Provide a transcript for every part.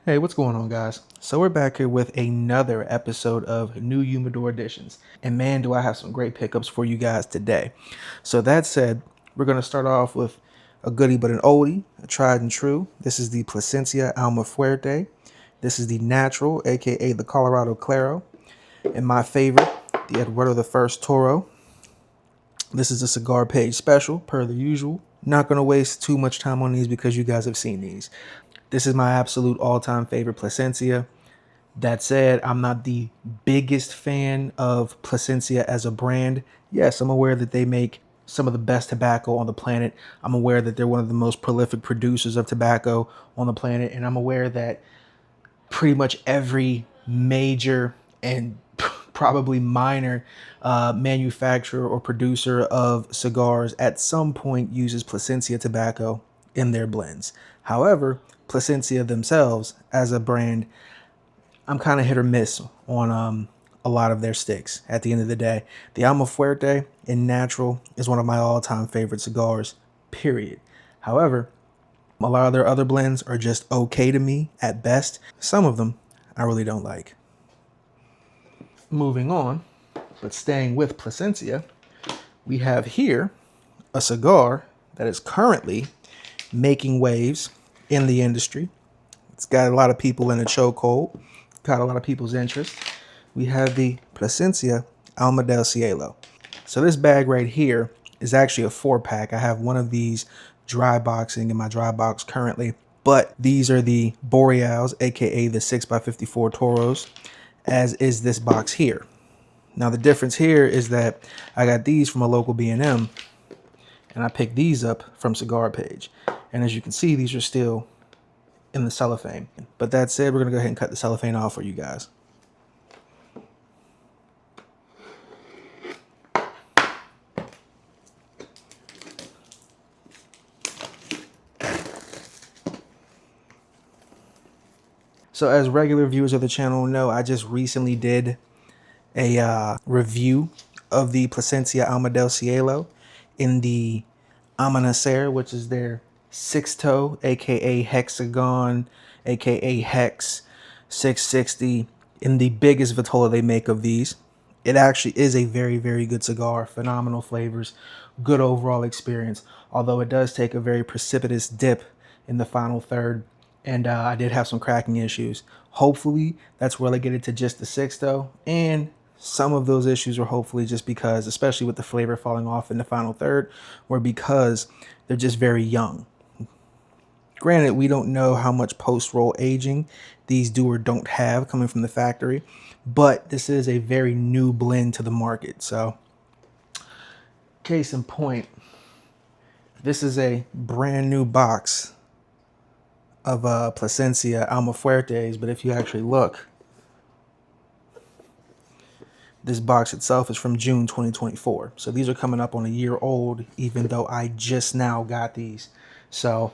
Hey, what's going on, guys? So we're back here with another episode of New Humidor Editions. And man, do I have some great pickups for you guys today. So that said, we're going to start off with a goodie but an oldie, a tried and true. This is the Plasencia Alma Fuerte. This is the Natural, aka the Colorado Claro. And my favorite, the Eduardo I Toro. This is a cigar page special, per the usual. Not going to waste too much time on these because you guys have seen these. This is my absolute all-time favorite Plasencia. That said, I'm not the biggest fan of Plasencia as a brand. Yes, I'm aware that they make some of the best tobacco on the planet. I'm aware that they're one of the most prolific producers of tobacco on the planet. And I'm aware that pretty much every major and probably minor manufacturer or producer of cigars at some point uses Plasencia tobacco in their blends. However, Plasencia themselves as a brand, I'm kind of hit or miss on a lot of their sticks. At the end of the day, the Alma Fuerte in Natural is one of my all-time favorite cigars, period. However, a lot of their other blends are just okay to me at best. Some of them I really don't like. Moving on, but staying with Plasencia, we have here a cigar that is currently making waves in the industry. It's got a lot of people in a chokehold, got a lot of people's interest. We have the Plasencia Alma del Cielo. So this bag right here is actually a 4-pack. I have one of these dry boxing in my dry box currently, but these are the Boreals, aka the 6x54 Toros, as is this box here. Now the difference here is that I got these from a local B&M and I picked these up from Cigar Page. And as you can see, these are still in the cellophane. But that said, we're gonna go ahead and cut the cellophane off for you guys. So as regular viewers of the channel know, I just recently did a review of the Plasencia Alma del Cielo in the Amanecer, which is their 6-toe, aka Hexagon, aka Hex 660, in the biggest vitola they make of these. It actually is a very, very good cigar, phenomenal flavors, good overall experience, although it does take a very precipitous dip in the final third, and I did have some cracking issues. Hopefully that's relegated to just the 6-toe, and some of those issues are hopefully just because, especially with the flavor falling off in the final third, were because they're just very young. Granted, we don't know how much post-roll aging these do or don't have coming from the factory, but this is a very new blend to the market. So, case in point, this is a brand new box of Plasencia Alma Fuertes, but if you actually look, this box itself is from June 2024. So these are coming up on a year old, even though I just now got these. So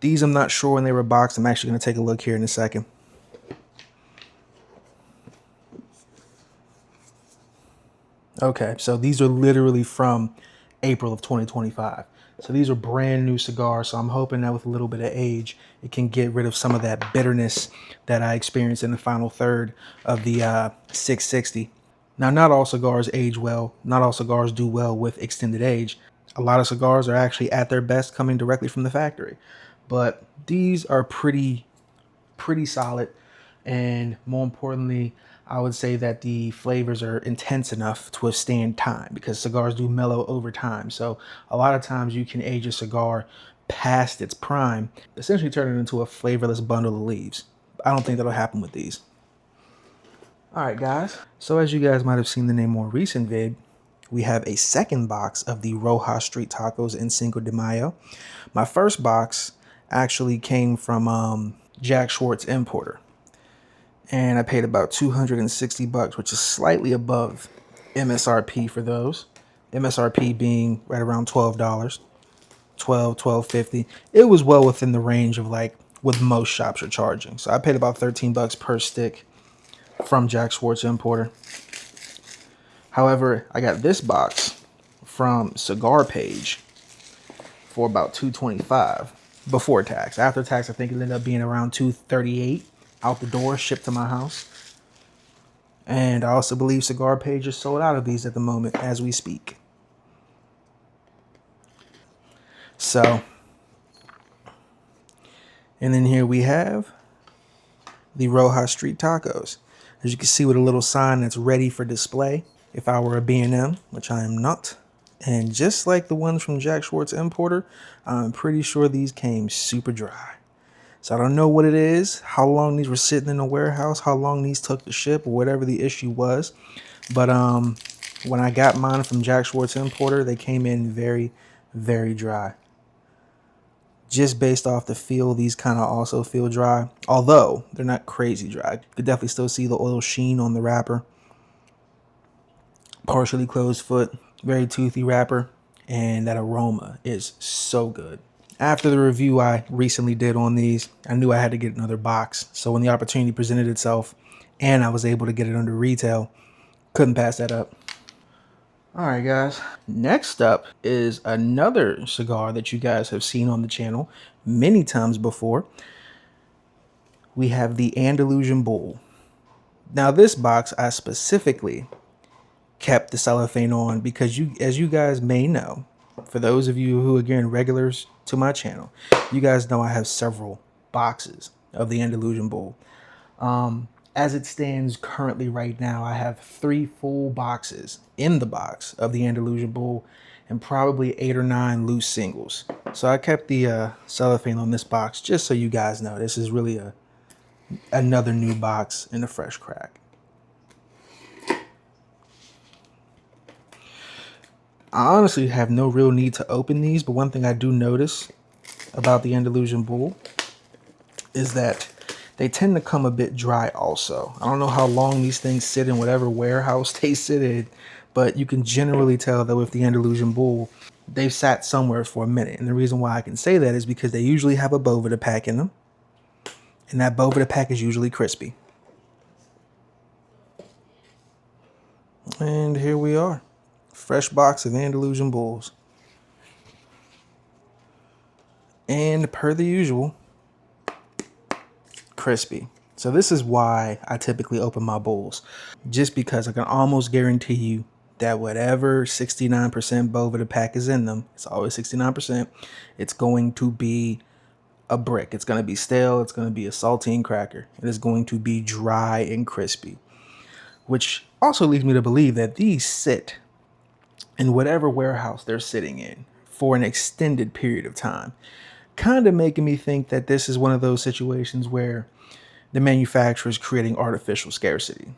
these I'm not sure when they were boxed. I'm actually going to take a look here in a second. Okay, so these are literally from April of 2025. So these are brand new cigars. So I'm hoping that with a little bit of age, it can get rid of some of that bitterness that I experienced in the final third of the 660. Now, not all cigars age well. Not all cigars do well with extended age. A lot of cigars are actually at their best coming directly from the factory. But these are pretty solid. And more importantly, I would say that the flavors are intense enough to withstand time, because cigars do mellow over time. So a lot of times you can age a cigar past its prime, essentially turn it into a flavorless bundle of leaves. I don't think that'll happen with these. All right, guys. So as you guys might have seen in a more recent vid, we have a second box of the Rojas Street Tacos in Cinco de Mayo. My first box actually came from Jack Schwartz Importer, and I paid about $260, which is slightly above MSRP for those. MSRP being right around $12, $12.50. It was well within the range of like what most shops are charging. So I paid about $13 per stick from Jack Schwartz Importer. However, I got this box from Cigar Page for about $225. before tax. After tax, I think it ended up being around $238 out the door, shipped to my house. And I also believe Cigar Page is sold out of these at the moment as we speak. So, and then here we have the Roja Street Tacos. As you can see with a little sign that's ready for display. If I were a B&M, which I am not. And just like the ones from Jack Schwartz Importer, I'm pretty sure these came super dry. So I don't know what it is, how long these were sitting in a warehouse, how long these took to ship, or whatever the issue was. But when I got mine from Jack Schwartz Importer, they came in very, very dry. Just based off the feel, these kind of also feel dry. Although, they're not crazy dry. You could definitely still see the oil sheen on the wrapper. Partially closed foot, very toothy wrapper. And that aroma is so good. After the review I recently did on these, I knew I had to get another box. So when the opportunity presented itself and I was able to get it under retail, couldn't pass that up. All right, guys. Next up is another cigar that you guys have seen on the channel many times before. We have the Andalusian Bull. Now, this box I specifically kept the cellophane on because as you guys may know, for those of you who, again, regulars to my channel, you guys know I have several boxes of the Andalusian Bull. As it stands currently right now, I have 3 full boxes in the box of the Andalusian Bull and probably 8 or 9 loose singles. So I kept the cellophane on this box just so you guys know this is really another new box in a fresh crack. I honestly have no real need to open these, but one thing I do notice about the Andalusian Bull is that they tend to come a bit dry also. I don't know how long these things sit in whatever warehouse they sit in, but you can generally tell that with the Andalusian Bull, they've sat somewhere for a minute. And the reason why I can say that is because they usually have a Boveda pack in them. And that Boveda pack is usually crispy. And here we are. Fresh box of Andalusian Bulls. And per the usual, crispy. So this is why I typically open my Bulls. Just because I can almost guarantee you that whatever 69% Boveda pack is in them, it's always 69%, it's going to be a brick. It's going to be stale. It's going to be a saltine cracker. It is going to be dry and crispy. Which also leads me to believe that these sit in whatever warehouse they're sitting in for an extended period of time. Kind of making me think that this is one of those situations where the manufacturer is creating artificial scarcity.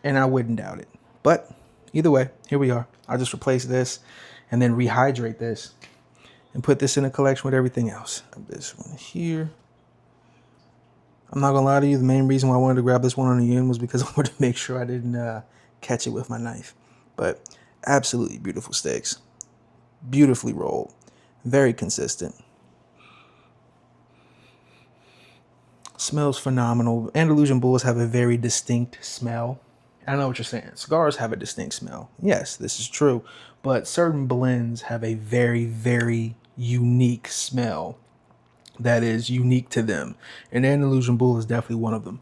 And I wouldn't doubt it. But either way, here we are. I'll just replace this and then rehydrate this and put this in a collection with everything else. This one here. I'm not going to lie to you. The main reason why I wanted to grab this one on the end was because I wanted to make sure I didn't catch it with my knife. But absolutely beautiful sticks. Beautifully rolled. Very consistent. Smells phenomenal. Andalusian Bulls have a very distinct smell. I know what you're saying. Cigars have a distinct smell. Yes, this is true. But certain blends have a very, very unique smell that is unique to them. And Andalusian Bull is definitely one of them.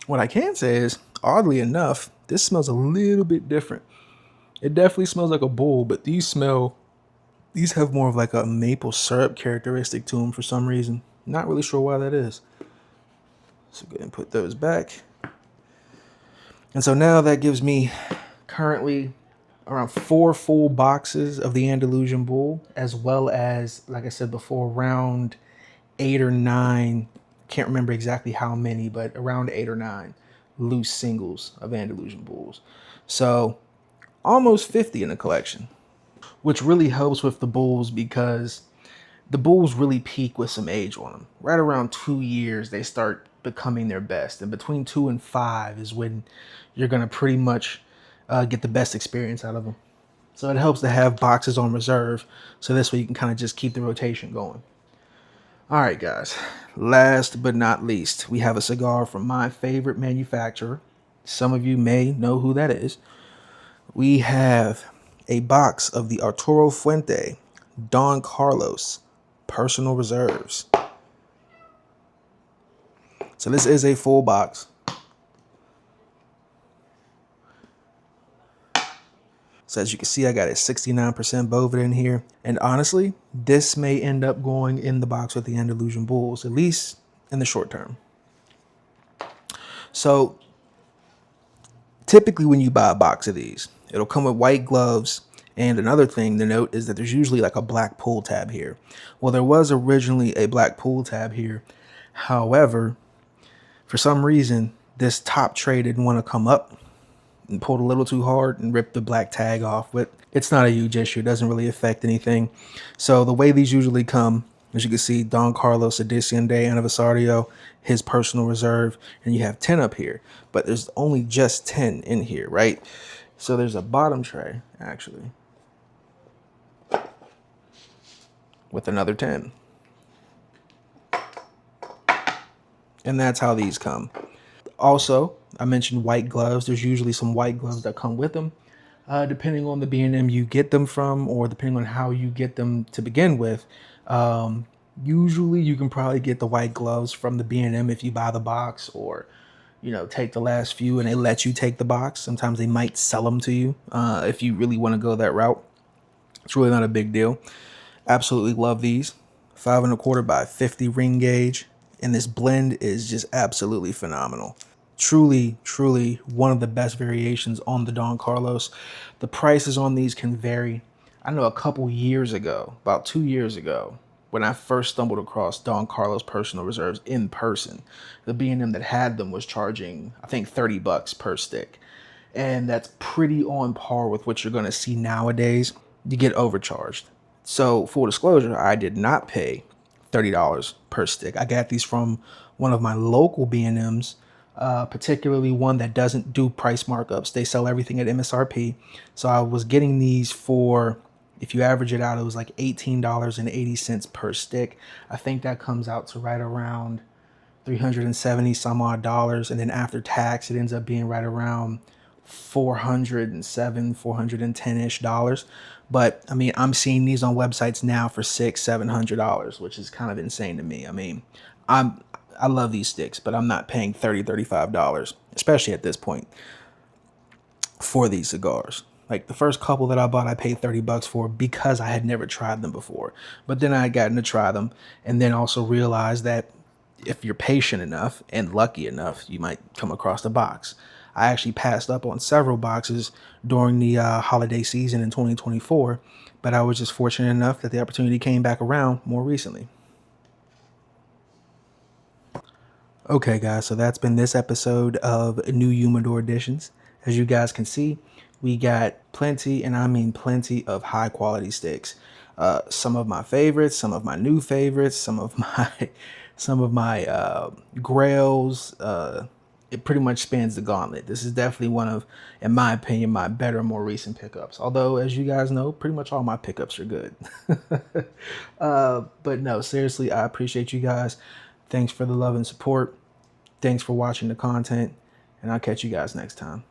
What I can say is, oddly enough, this smells a little bit different. It definitely smells like a bull, but these have more of like a maple syrup characteristic to them for some reason. Not really sure why that is. So go ahead and put those back. And so now that gives me currently around 4 full boxes of the Andalusian Bull, as well as, like I said before, around 8 or 9, can't remember exactly how many, but around 8 or 9 loose singles of Andalusian Bulls. So almost 50 in the collection, which really helps with the Bulls because the Bulls really peak with some age on them. Right around 2 years, they start becoming their best. And between 2 and 5 is when you're going to pretty much get the best experience out of them. So it helps to have boxes on reserve. So this way you can kind of just keep the rotation going. All right, guys. Last but not least, we have a cigar from my favorite manufacturer. Some of you may know who that is. We have a box of the Arturo Fuente Don Carlos Personal Reserves. So this is a full box. So as you can see, I got a 69% Boveda in here. And honestly, this may end up going in the box with the Andalusian Bulls, at least in the short term. So typically when you buy a box of these, it'll come with white gloves. And another thing to note is that there's usually like a black pull tab here. Well, there was originally a black pull tab here. However, for some reason, this top tray didn't want to come up and pulled a little too hard and ripped the black tag off, but it's not a huge issue. It doesn't really affect anything. So the way these usually come, as you can see, Don Carlos Edición de Aniversario, his personal reserve, and you have 10 up here, but there's only just 10 in here, right? So there's a bottom tray, actually, with another 10. And that's how these come. Also, I mentioned white gloves. There's usually some white gloves that come with them, depending on the B&M you get them from, or depending on how you get them to begin with. Usually, you can probably get the white gloves from the B&M if you buy the box, or take the last few and they let you take the box. Sometimes they might sell them to you if you really want to go that route. It's really not a big deal. Absolutely love these. 5 1/4 by 50 ring gauge, and this blend is just absolutely phenomenal. Truly, truly one of the best variations on the Don Carlos. The prices on these can vary. I know a couple years ago, about 2 years ago, when I first stumbled across Don Carlos Personal Reserves in person, the B&M that had them was charging, I think, $30 per stick. And that's pretty on par with what you're going to see nowadays. You get overcharged. So full disclosure, I did not pay $30 per stick. I got these from one of my local B&Ms, particularly one that doesn't do price markups. They sell everything at MSRP. So I was getting these for, if you average it out, it was like $18.80 per stick. I think that comes out to right around 370 some odd dollars. And then after tax, it ends up being right around 407, 410-ish dollars. But I mean, I'm seeing these on websites now for $600-700, which is kind of insane to me. I mean, I love these sticks, but I'm not paying $30-35, especially at this point, for these cigars. Like the first couple that I bought, I paid $30 for because I had never tried them before. But then I had gotten to try them, and then also realized that if you're patient enough and lucky enough, you might come across the box. I actually passed up on several boxes during the holiday season in 2024, but I was just fortunate enough that the opportunity came back around more recently. Okay, guys, so that's been this episode of New Humidor Editions. As you guys can see, we got plenty, and I mean plenty, of high quality sticks. Some of my favorites, some of my new favorites, some of my grails. It pretty much spans the gauntlet. This is definitely one of, in my opinion, my better, more recent pickups. Although, as you guys know, pretty much all my pickups are good. But no, seriously, I appreciate you guys. Thanks for the love and support. Thanks for watching the content, and I'll catch you guys next time.